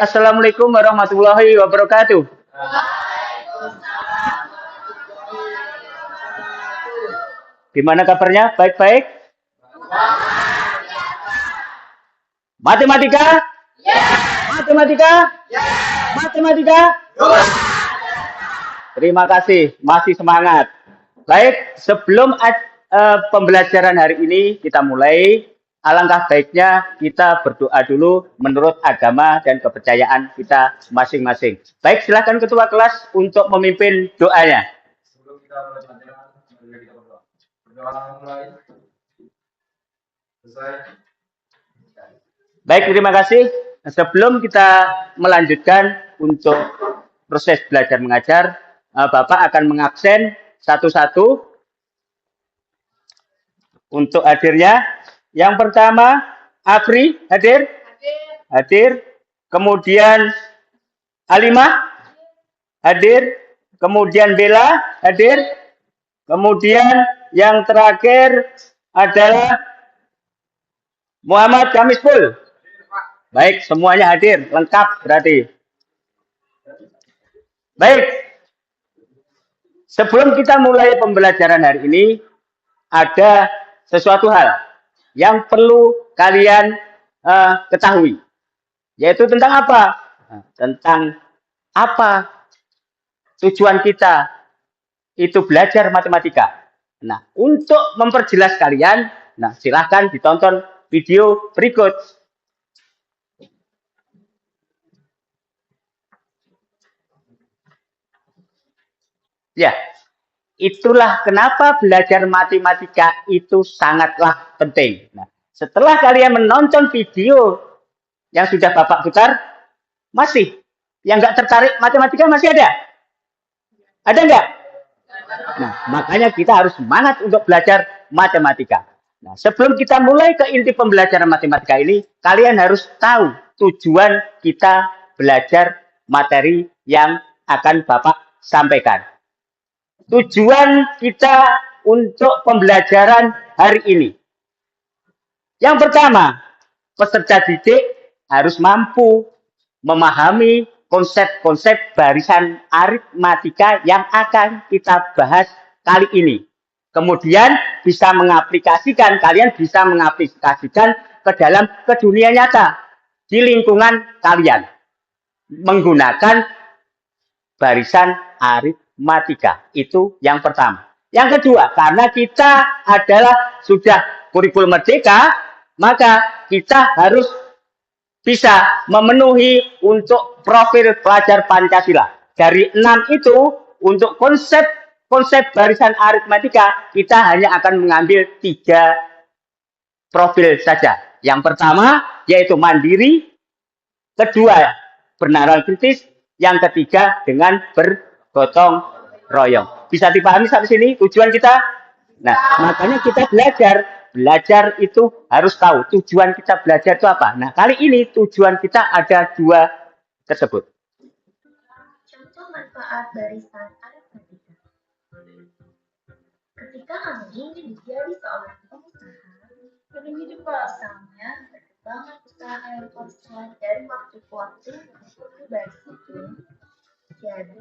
Assalamualaikum warahmatullahi wabarakatuh. Gimana kabarnya? Baik-baik? Matematika? Matematika? Matematika? Terima kasih, masih semangat. Baik, sebelum pembelajaran hari ini kita mulai, alangkah baiknya kita berdoa dulu menurut agama dan kepercayaan kita masing-masing. Baik, silakan ketua kelas untuk memimpin doanya. Sebelum kita belajar, kita berdoa. Berdoa mulai. Selesai. Baik, terima kasih. Sebelum kita melanjutkan untuk proses belajar mengajar, Bapak akan mengabsen satu-satu untuk hadirnya. Yang pertama, Afri hadir? Hadir. Kemudian Alimah hadir. Kemudian Bella hadir. Kemudian yang terakhir adalah Muhammad Kamispul. Baik, semuanya hadir, lengkap berarti. Baik, sebelum kita mulai pembelajaran hari ini, ada sesuatu hal yang perlu kalian ketahui, yaitu tentang apa? Tentang apa tujuan kita itu belajar matematika. Nah, untuk memperjelas kalian, silahkan ditonton video berikut. Ya, itulah kenapa belajar matematika itu sangatlah penting. Nah, setelah kalian menonton video yang sudah Bapak putar, masih yang nggak tertarik matematika masih ada? Ada nggak? Nah, makanya kita harus semangat untuk belajar matematika. Nah, sebelum kita mulai ke inti pembelajaran matematika ini, kalian harus tahu tujuan kita belajar materi yang akan Bapak sampaikan. Tujuan kita untuk pembelajaran hari ini. Yang pertama, peserta didik harus mampu memahami konsep-konsep barisan aritmatika yang akan kita bahas kali ini. Kemudian bisa mengaplikasikan, kalian bisa mengaplikasikan ke dalam ke dunia nyata di lingkungan kalian menggunakan barisan aritmatika. Itu yang pertama. Yang kedua, karena kita adalah sudah kurikulum merdeka, maka kita harus bisa memenuhi untuk profil pelajar Pancasila. Dari 6 itu, untuk konsep barisan aritmatika, kita hanya akan mengambil 3 profil saja. Yang pertama, yaitu mandiri. Kedua, bernalar kritis. Yang ketiga, dengan bergotong royong. Bisa dipahami sampai sini tujuan kita? Nah, makanya kita belajar itu harus tahu tujuan kita belajar itu apa. Nah, kali ini tujuan kita ada 2 tersebut. Contoh manfaat barisan aritmatika. Ketika Anggi menjadi seorang pengusaha, misalnya perkembangan usaha yang konstan dari waktu ke waktu mengikuti baris itu. Jadi,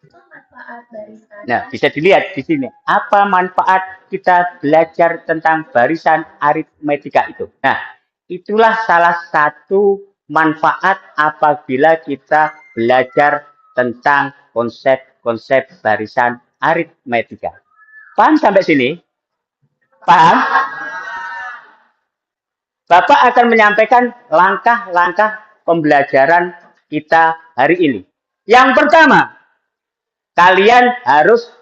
manfaat barisan. Nah, bisa dilihat di sini. Apa manfaat kita belajar tentang barisan aritmatika itu? Nah, itulah salah satu manfaat apabila kita belajar tentang konsep-konsep barisan aritmatika. Paham sampai sini? Paham? Bapak akan menyampaikan langkah-langkah pembelajaran kita hari ini. Yang pertama, kalian harus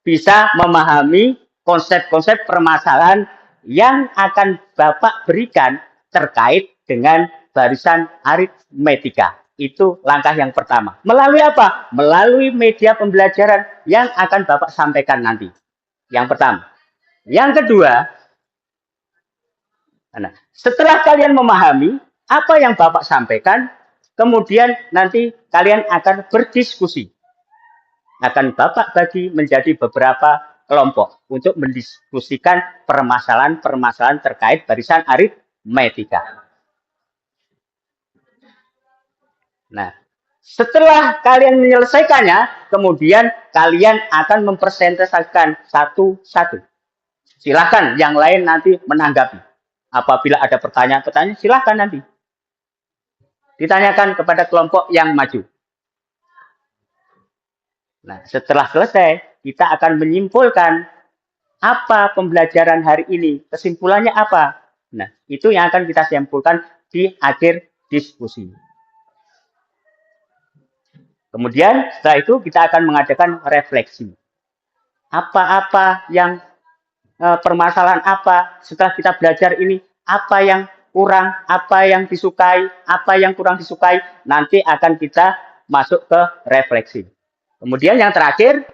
bisa memahami konsep-konsep permasalahan yang akan Bapak berikan terkait dengan barisan aritmatika. Itu langkah yang pertama. Melalui apa? Melalui media pembelajaran yang akan Bapak sampaikan nanti. Yang pertama. Yang kedua, setelah kalian memahami apa yang Bapak sampaikan, kemudian nanti kalian akan berdiskusi. Akan Bapak bagi menjadi beberapa kelompok untuk mendiskusikan permasalahan-permasalahan terkait barisan aritmatika. Nah, setelah kalian menyelesaikannya, kemudian kalian akan mempresentasikan satu-satu. Silakan yang lain nanti menanggapi. Apabila ada pertanyaan-pertanyaan, silakan nanti ditanyakan kepada kelompok yang maju. Nah, setelah selesai, kita akan menyimpulkan apa pembelajaran hari ini, kesimpulannya apa. Nah, itu yang akan kita simpulkan di akhir diskusi. Kemudian setelah itu kita akan mengadakan refleksi. Apa-apa yang permasalahan apa setelah kita belajar ini, apa yang kurang, apa yang disukai, apa yang kurang disukai, nanti akan kita masuk ke refleksi. Kemudian yang terakhir,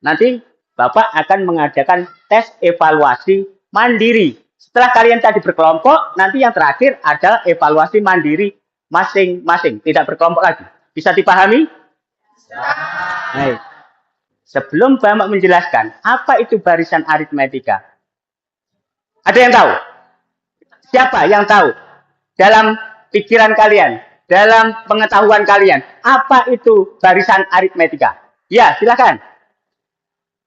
nanti Bapak akan mengadakan tes evaluasi mandiri. Setelah kalian tadi berkelompok, nanti yang terakhir adalah evaluasi mandiri masing-masing, tidak berkelompok lagi. Bisa dipahami? Baik. Sebelum Bapak menjelaskan apa itu barisan aritmetika, ada yang tahu? Siapa yang tahu? Dalam pikiran kalian, dalam pengetahuan kalian, apa itu barisan aritmetika? Ya, silakan.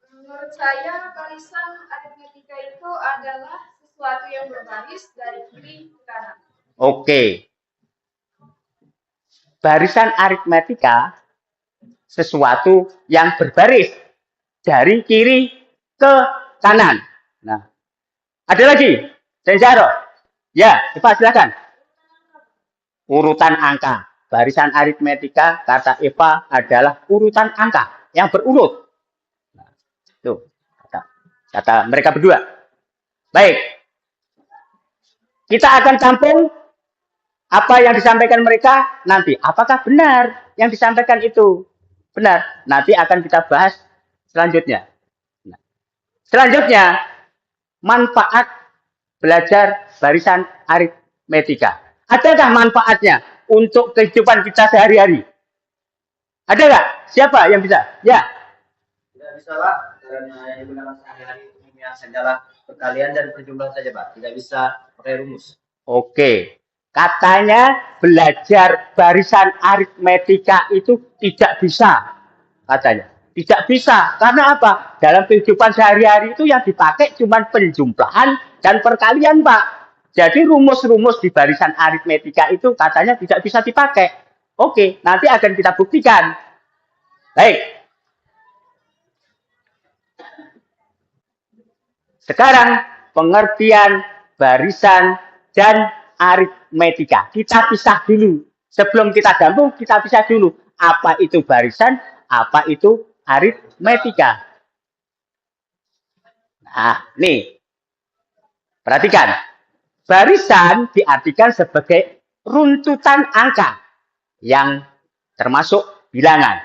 Menurut saya, barisan aritmetika itu adalah sesuatu yang berbaris dari kiri ke kanan. Oke. Barisan aritmetika sesuatu yang berbaris dari kiri ke kanan. Nah, ada lagi, Sensaro. Ya, Eva silakan. Urutan angka. Barisan aritmetika kata Eva adalah urutan angka yang berurut. Nah, itu kata mereka berdua. Baik. Kita akan tampung apa yang disampaikan mereka nanti. Apakah benar yang disampaikan itu? Benar. Nanti akan kita bahas selanjutnya. Nah, selanjutnya, manfaat belajar barisan aritmetika. Adakah manfaatnya untuk kehidupan kita sehari-hari? Ada nggak? Siapa yang bisa? Ya. Tidak bisa, Pak. Karena yang digunakan sehari-hari umumnya adalah perkalian dan perjumlahan saja, Pak. Tidak bisa pakai rumus. Oke. Katanya belajar barisan aritmetika itu tidak bisa. Katanya. Tidak bisa. Karena apa? Dalam kehidupan sehari-hari itu yang dipakai cuma penjumlahan dan perkalian, Pak. Jadi rumus-rumus di barisan aritmetika itu katanya tidak bisa dipakai. Oke, nanti akan kita buktikan. Baik. Sekarang pengertian barisan dan aritmetika. Kita pisah dulu. Sebelum kita gabung, kita pisah dulu. Apa itu barisan, apa itu aritmetika. Nah, nih. Perhatikan. Barisan diartikan sebagai runtutan angka yang termasuk bilangan.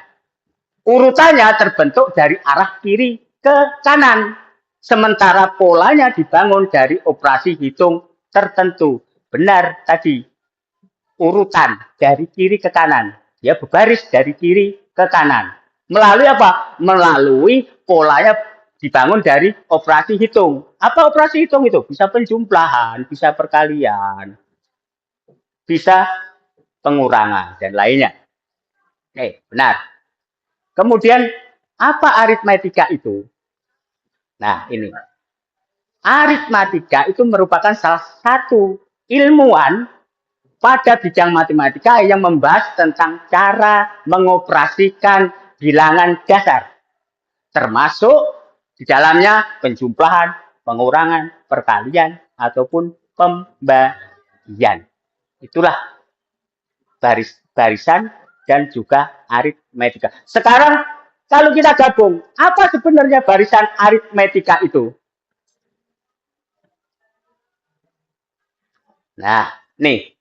Urutannya terbentuk dari arah kiri ke kanan. Sementara polanya dibangun dari operasi hitung tertentu. Benar tadi. Urutan dari kiri ke kanan. Dia berbaris dari kiri ke kanan. Melalui apa? Melalui polanya dibangun dari operasi hitung. Apa operasi hitung itu? Bisa penjumlahan, bisa perkalian, bisa pengurangan, dan lainnya. Oke, benar. Kemudian, apa aritmetika itu? Nah, ini. Aritmetika itu merupakan salah satu ilmuwan pada bidang matematika yang membahas tentang cara mengoperasikan bilangan dasar. Termasuk di dalamnya penjumlahan, pengurangan, perkalian, ataupun pembagian. Itulah barisan dan juga aritmetika. Sekarang kalau kita gabung, apa sebenarnya barisan aritmetika itu? Nah, nih.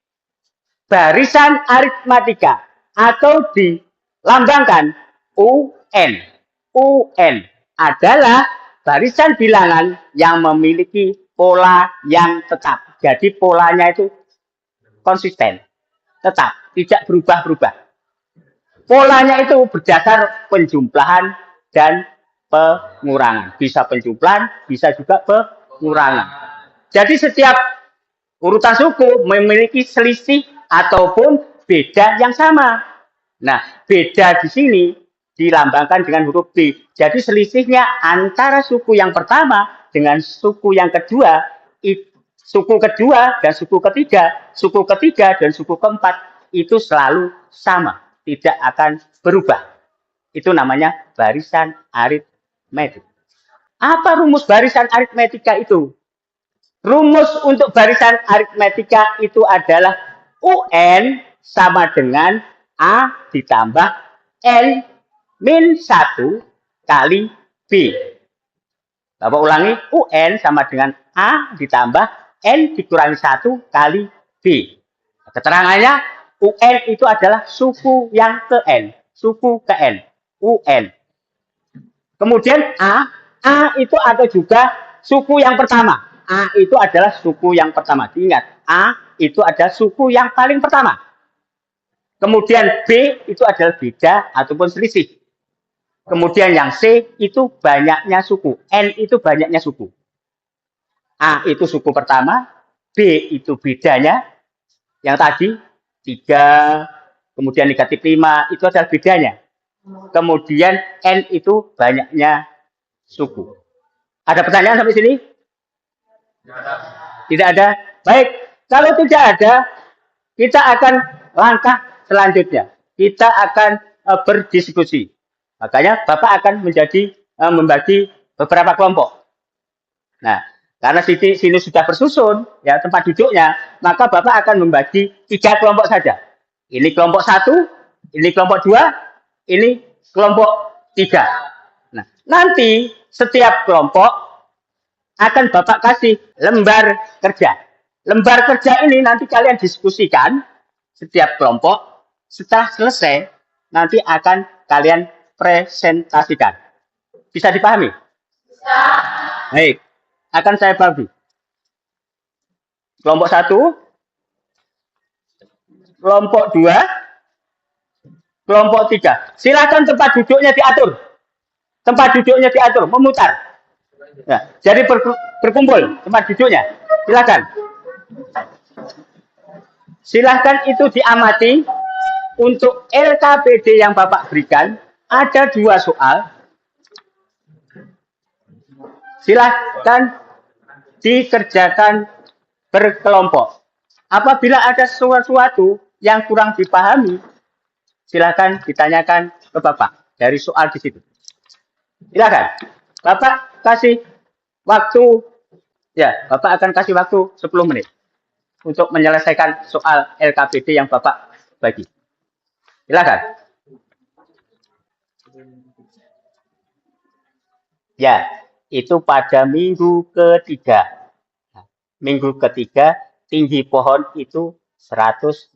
Barisan aritmetika atau dilambangkan UN. UN adalah barisan bilangan yang memiliki pola yang tetap. Jadi polanya itu konsisten, tetap, tidak berubah-ubah. Polanya itu berdasar penjumlahan dan pengurangan. Bisa penjumlahan, bisa juga pengurangan. Jadi setiap urutan suku memiliki selisih ataupun beda yang sama. Nah, beda di sini dilambangkan dengan huruf B. Jadi selisihnya antara suku yang pertama dengan suku yang kedua, suku kedua dan suku ketiga dan suku keempat itu selalu sama, tidak akan berubah. Itu namanya barisan aritmetik. Apa rumus barisan aritmetika itu? Rumus untuk barisan aritmetika itu adalah UN sama dengan A ditambah N min 1 kali B. Bapak ulangi, UN sama dengan A ditambah N dikurangi 1 kali B. Keterangannya, UN itu adalah suku yang ke N. Suku ke N. UN. Kemudian A itu ada juga suku yang pertama. A itu adalah suku yang pertama. Ingat, A itu adalah suku yang paling pertama. Kemudian B itu adalah beda ataupun selisih. Kemudian yang C itu banyaknya suku. N itu banyaknya suku. A itu suku pertama. B itu bedanya. Yang tadi 3, kemudian negatif 5 itu adalah bedanya. Kemudian N itu banyaknya suku. Ada pertanyaan sampai sini? Tidak ada. Baik, kalau tidak ada, kita akan langkah selanjutnya. Kita akan berdiskusi. Makanya Bapak akan membagi beberapa kelompok. Nah, karena sini sudah bersusun ya tempat duduknya, maka Bapak akan membagi 3 kelompok saja. Ini kelompok 1, ini kelompok 2, ini kelompok 3. Nah, nanti setiap kelompok akan Bapak kasih lembar kerja. Lembar kerja ini nanti kalian diskusikan setiap kelompok. Setelah selesai, nanti akan kalian presentasikan. Bisa dipahami? Bisa. Baik, akan saya bagi. Kelompok 1, kelompok 2, kelompok 3. Silakan tempat duduknya diatur. Tempat duduknya diatur, memutar. Ya, jadi berkumpul tempat duduknya. Silakan. Silakan itu diamati. Untuk LKPD yang Bapak berikan, ada 2 soal. Silakan dikerjakan berkelompok. Apabila ada sesuatu yang kurang dipahami, silakan ditanyakan ke Bapak dari soal di situ. Silakan. Bapak kasih waktu, ya, Bapak akan kasih waktu 10 menit untuk menyelesaikan soal LKPD yang Bapak bagi. Silakan. Ya, itu pada minggu ketiga. Minggu ketiga, tinggi pohon itu 190.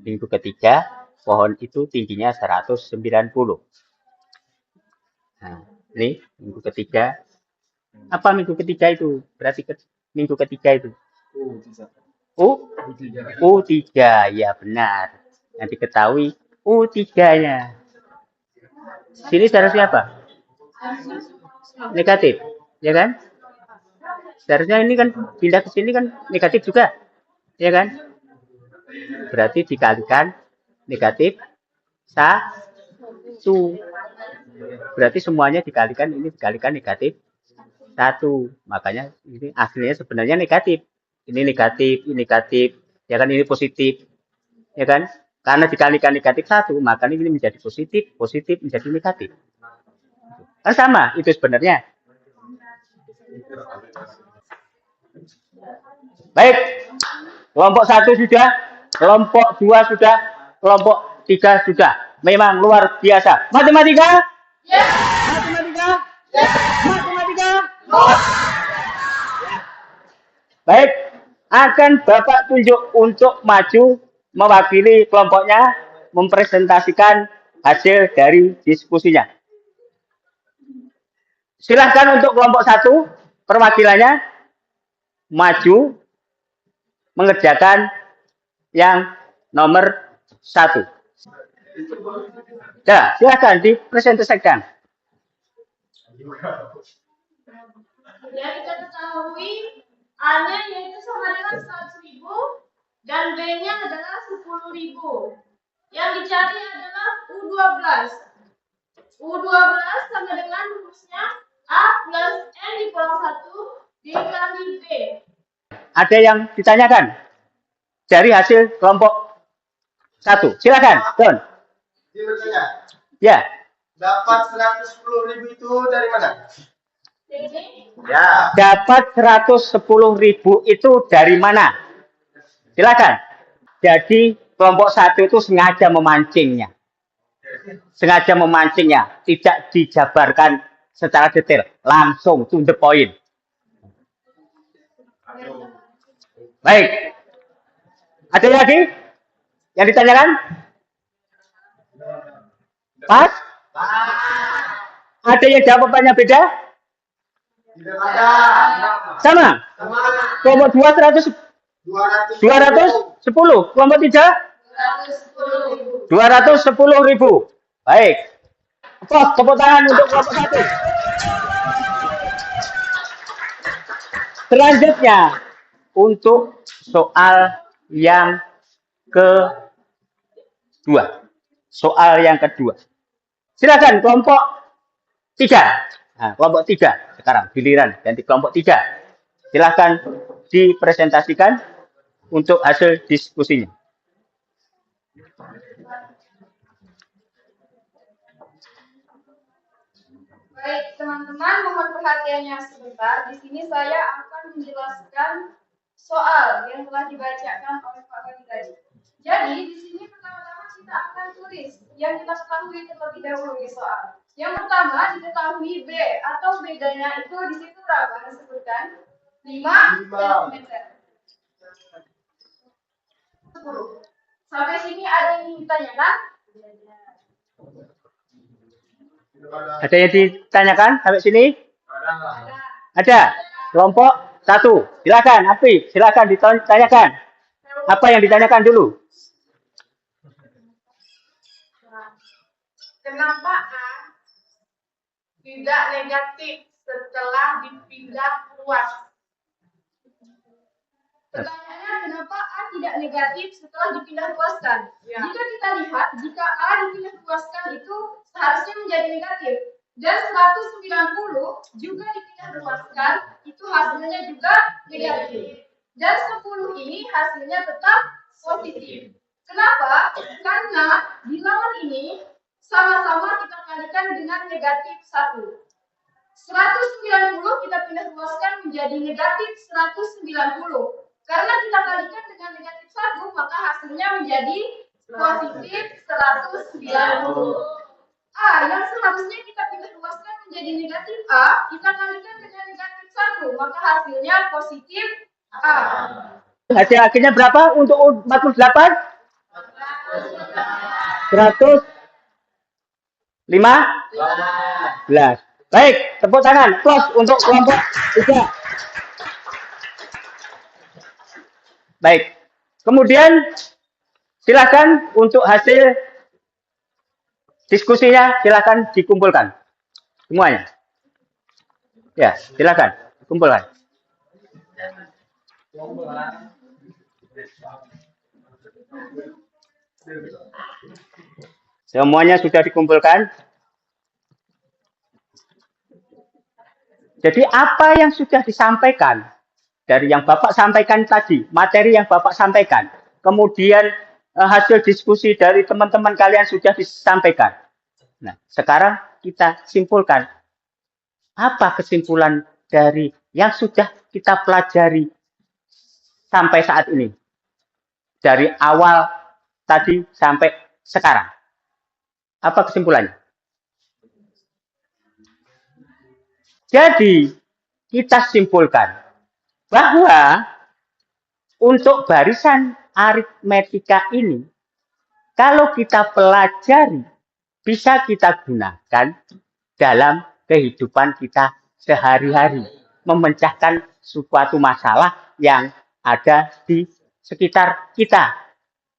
Minggu ketiga, pohon itu tingginya 190. Nah, ini minggu ketiga. Apa minggu ketiga itu? Berarti minggu ketiga itu. U3, ya benar. Yang diketahui U3-nya. Sini seharusnya apa? Negatif, ya kan? Seharusnya ini kan pindah ke sini kan negatif juga, ya kan? Berarti dikalikan negatif 1. Berarti semuanya dikalikan, ini dikalikan negatif 1. Makanya ini aslinya sebenarnya negatif. Ini negatif, ini negatif, ya kan, ini positif, ya kan? Karena dikalikan negatif 1, maka ini menjadi positif, positif menjadi negatif. Kan sama, itu sebenarnya. Baik, kelompok 1 sudah, kelompok 2 sudah, kelompok 3 sudah. Memang luar biasa. Matematika? Ya. Matematika? Ya. Matematika? Ya. Baik, akan Bapak tunjuk untuk maju mewakili kelompoknya mempresentasikan hasil dari diskusinya. Silahkan untuk kelompok 1 perwakilannya maju mengerjakan yang nomor 1. Ya, silahkan dipresentasikan. Yang kita ketahui A-nya yaitu sama dengan 100.000 dan B-nya adalah 10.000. Yang dicari adalah U12. U12 sama dengan rumusnya A plus N dikurangi 1 dikali B. Ada yang ditanyakan dari hasil kelompok 1? Silakan, Don. Dia bertanya, Ya, dapat 110.000 itu dari mana? Ini Ya. dapat 110.000 itu dari mana? Silakan. Jadi kelompok 1 itu sengaja memancingnya. Sengaja memancingnya, tidak dijabarkan secara detail, langsung to the point. Baik. Ada lagi yang ditanyakan? Pas? Ada yang jawabannya beda? Tidak ada. Sama? Sama. Kelompok 2 210. Kelompok 3 210.000. 210.000. Baik. Pos, tepuk tangan untuk kelompok 1. Selanjutnya untuk soal yang kedua. Soal yang kedua. Silakan kelompok 3. Nah, kelompok 3 sekarang giliran ganti kelompok 3. Silakan dipresentasikan untuk hasil diskusinya. Baik, teman-teman, mohon perhatiannya sebentar. Di sini saya akan menjelaskan soal yang telah dibacakan oleh Pak Gadi tadi. Jadi, di sini pertama-tama kita akan tulis yang kita ketahui terlebih dahulu di soal. Yang pertama diketahui B atau bedanya itu di situ berapa? Disebutkan 5 cm. 10. Sampai sini ada yang ditanyakan? Ada yang ditanyakan sampai sini? Ada. Ada. Kelompok 1. Silakan, Api. Silakan ditanyakan. Apa yang ditanyakan dulu? Kenapa A tidak negatif setelah dipindah ruas? Pertanyaannya, kenapa A tidak negatif setelah dipindah ruaskan? Jika kita lihat, jika A dipindah ruaskan itu seharusnya menjadi negatif. Dan 190 juga dipindah ruaskan, itu hasilnya juga negatif. Dan 10 ini hasilnya tetap positif. Kenapa? Karena bilangan ini sama-sama kita kalikan dengan negatif 1. 190 kita pindah ruaskan menjadi negatif 190. Karena kita kalikan dengan negatif 1, maka hasilnya menjadi positif 190. A yang seharusnya kita pindah ruaskan menjadi negatif A, kita kalikan dengan negatif 1, maka hasilnya positif A. Hasil akhirnya berapa untuk 48? 115. Baik, tepuk tangan. Close untuk kelompok 3. Baik. Kemudian silakan untuk hasil diskusinya silakan dikumpulkan semuanya. Ya, silakan kumpulkan. Semuanya sudah dikumpulkan. Jadi apa yang sudah disampaikan dari yang Bapak sampaikan tadi, materi yang Bapak sampaikan, kemudian hasil diskusi dari teman-teman kalian sudah disampaikan. Nah, sekarang kita simpulkan. Apa kesimpulan dari yang sudah kita pelajari sampai saat ini? Dari awal tadi sampai sekarang. Apa kesimpulannya? Jadi, kita simpulkan bahwa untuk barisan aritmetika ini, kalau kita pelajari, bisa kita gunakan dalam kehidupan kita sehari-hari. Memecahkan suatu masalah yang ada di sekitar kita.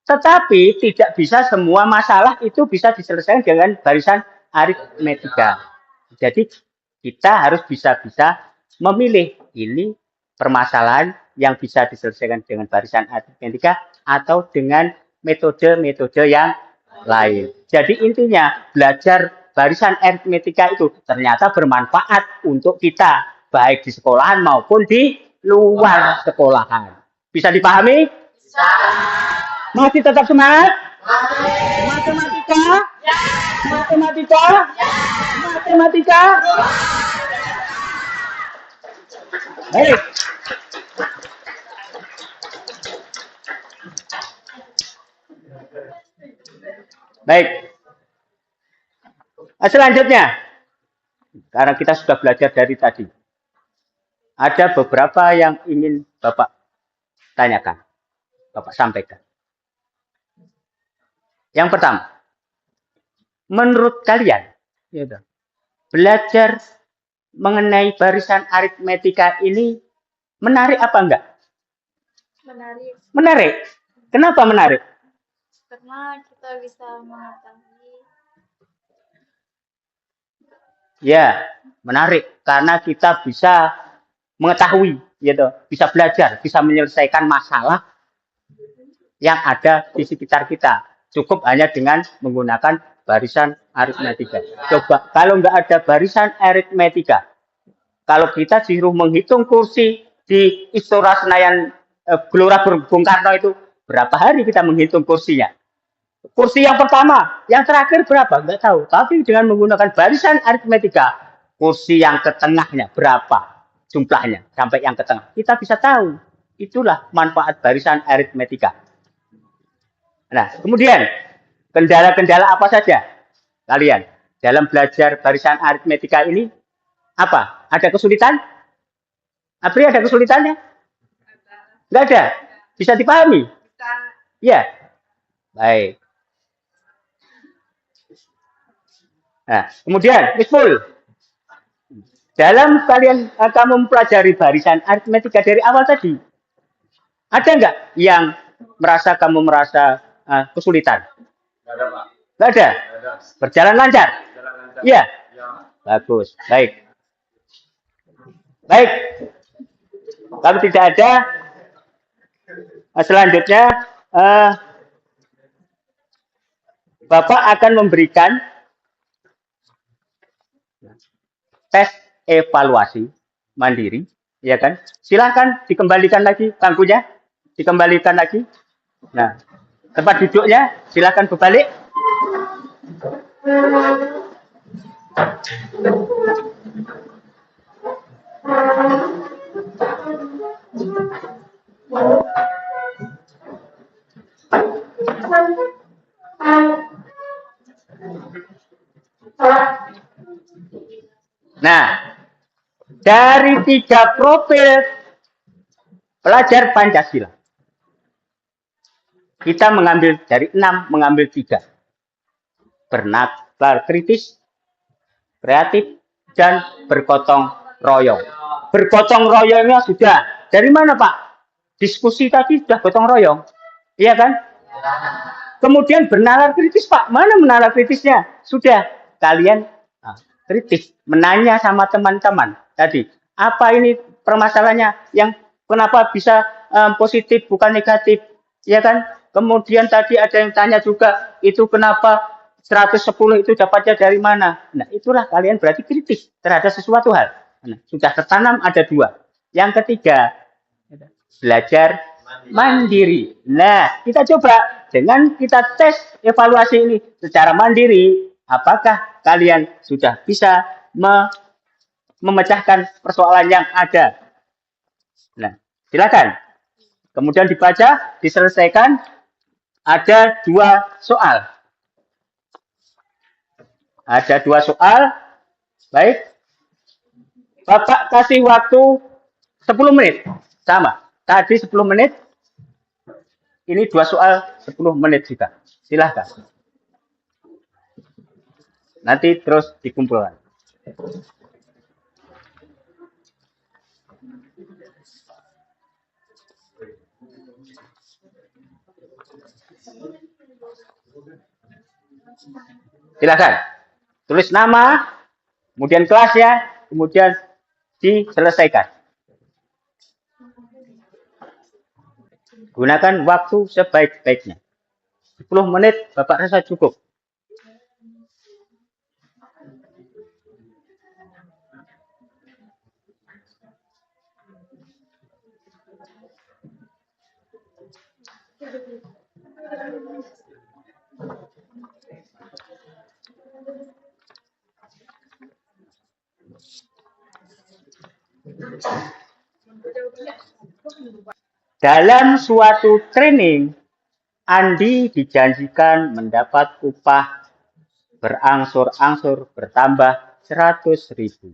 Tetapi tidak bisa semua masalah itu bisa diselesaikan dengan barisan aritmetika. Jadi kita harus bisa-bisa memilih ini permasalahan yang bisa diselesaikan dengan barisan aritmetika atau dengan metode-metode yang lain. Jadi intinya belajar barisan aritmetika itu ternyata bermanfaat untuk kita baik di sekolahan maupun di luar sekolahan. Bisa dipahami? Bisa. Masih tetap semangat? Matematika? Matematika? Matematika? Baik. Baik. Selanjutnya, karena kita sudah belajar dari tadi, ada beberapa yang ingin Bapak tanyakan, Bapak sampaikan. Yang pertama, menurut kalian, belajar mengenai barisan aritmetika ini menarik apa enggak? Menarik. Menarik. Kenapa menarik? Karena kita bisa mengetahui. Ya, menarik karena kita bisa mengetahui, gitu, bisa belajar, bisa menyelesaikan masalah yang ada di sekitar kita. Cukup hanya dengan menggunakan barisan aritmetika. Coba kalau nggak ada barisan aritmetika, kalau kita disuruh menghitung kursi di Istora Senayan Gelora Bung Karno itu, berapa hari kita menghitung kursinya? Kursi yang pertama, yang terakhir berapa? Nggak tahu. Tapi dengan menggunakan barisan aritmetika, kursi yang ke tengahnya berapa jumlahnya sampai yang ke tengah. Kita bisa tahu. Itulah manfaat barisan aritmetika. Nah, kemudian kendala-kendala apa saja kalian dalam belajar barisan aritmetika ini? Apa? Ada kesulitan? Apri, ada kesulitannya? Nggak ada. Bisa dipahami? Ya. Baik. Nah, kemudian, Mispul, dalam kamu mempelajari barisan aritmetika dari awal tadi, ada nggak yang kamu merasa kesulitan? Nggak ada, Pak. Nggak ada? Nggak ada. Berjalan lancar? Jalan lancar. Iya? Ya. Bagus, baik. Baik. Kalau tidak ada, selanjutnya Bapak akan memberikan tes evaluasi mandiri, ya kan? Silahkan dikembalikan lagi bangkunya, dikembalikan lagi. Nah, tempat duduknya silahkan berbalik. Nah, dari 3 profil pelajar Pancasila, kita mengambil dari 6, mengambil 3. Bernalar kritis, kreatif, dan bergotong royong. Bergotong royongnya sudah. Dari mana, Pak? Diskusi tadi sudah gotong royong. Iya kan? Kemudian bernalar kritis, Pak. Mana menalar kritisnya? Sudah. Kalian kritis, menanya sama teman-teman tadi, apa ini permasalahannya, yang kenapa bisa positif bukan negatif, ya kan? Kemudian tadi ada yang tanya juga, itu kenapa 110 itu dapatnya dari mana? Nah, itulah kalian berarti kritis terhadap sesuatu hal. Nah, sudah tertanam ada 2. Yang ketiga, belajar mandiri. Nah, kita coba dengan kita tes evaluasi ini secara mandiri, apakah kalian sudah bisa memecahkan persoalan yang ada? Nah, silakan. Kemudian dibaca, diselesaikan. Ada 2 soal. Ada 2 soal. Baik. Bapak kasih waktu 10 menit. Sama. Tadi 10 menit. Ini 2 soal 10 menit juga. Silahkan. Nanti terus dikumpulkan. Silakan. Tulis nama, kemudian kelasnya, kemudian diselesaikan. Gunakan waktu sebaik-baiknya. 10 menit Bapak rasa cukup. Dalam suatu training, Andi dijanjikan mendapat upah berangsur-angsur bertambah 100.000.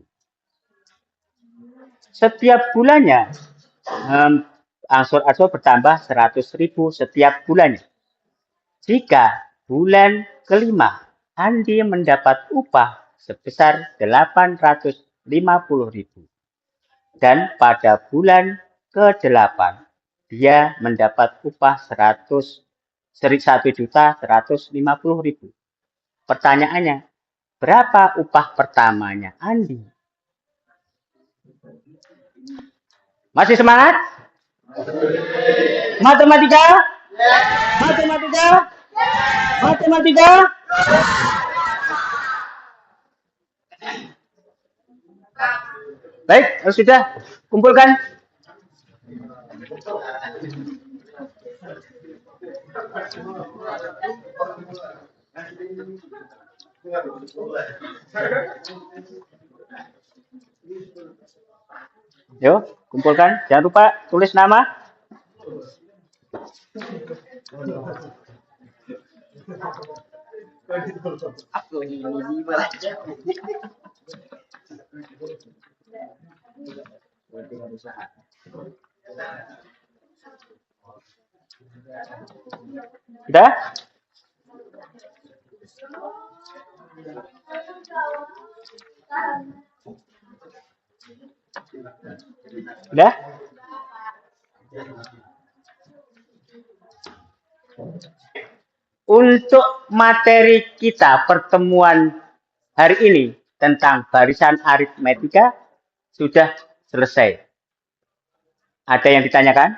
Setiap bulannya, angsur-angsur bertambah 100.000 setiap bulannya. Jika bulan kelima, Andi mendapat upah sebesar 850.000. Dan pada bulan ke-8, dia mendapat upah 1.150.000. Pertanyaannya, berapa upah pertamanya Andi? Masih semangat? Matematika? Matematika? Matematika? Baik, sudah kumpulkan. Yuk, kumpulkan. Jangan lupa tulis nama. Sudah? Sudah? Untuk materi kita pertemuan hari ini tentang barisan aritmetika sudah selesai. Ada yang ditanyakan?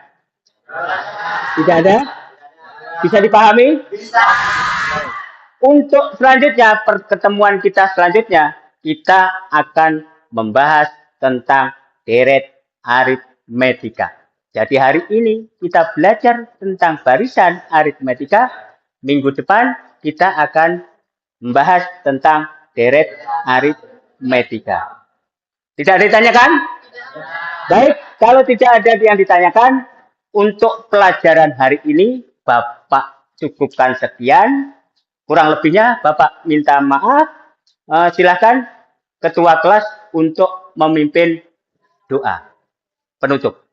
Tidak ada? Bisa dipahami? Bisa. Untuk selanjutnya, pertemuan kita selanjutnya, kita akan membahas tentang deret aritmetika. Jadi hari ini kita belajar tentang barisan aritmetika. Minggu depan kita akan membahas tentang deret aritmetika. Tidak ditanyakan? Baik, kalau tidak ada yang ditanyakan, untuk pelajaran hari ini Bapak cukupkan sekian. Kurang lebihnya Bapak minta maaf. Silakan Ketua kelas untuk memimpin doa penutup.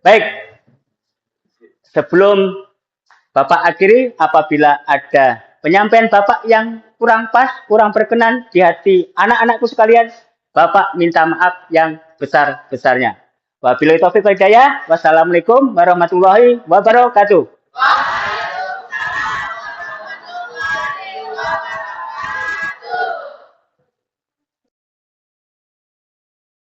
Baik, sebelum Bapak akhiri, apabila ada penyampaian Bapak yang kurang pas, kurang berkenan di hati anak-anakku sekalian, Bapak minta maaf yang besar-besarnya. Wabillahi taufiq wal hidayah. Wassalamualaikum warahmatullahi wabarakatuh.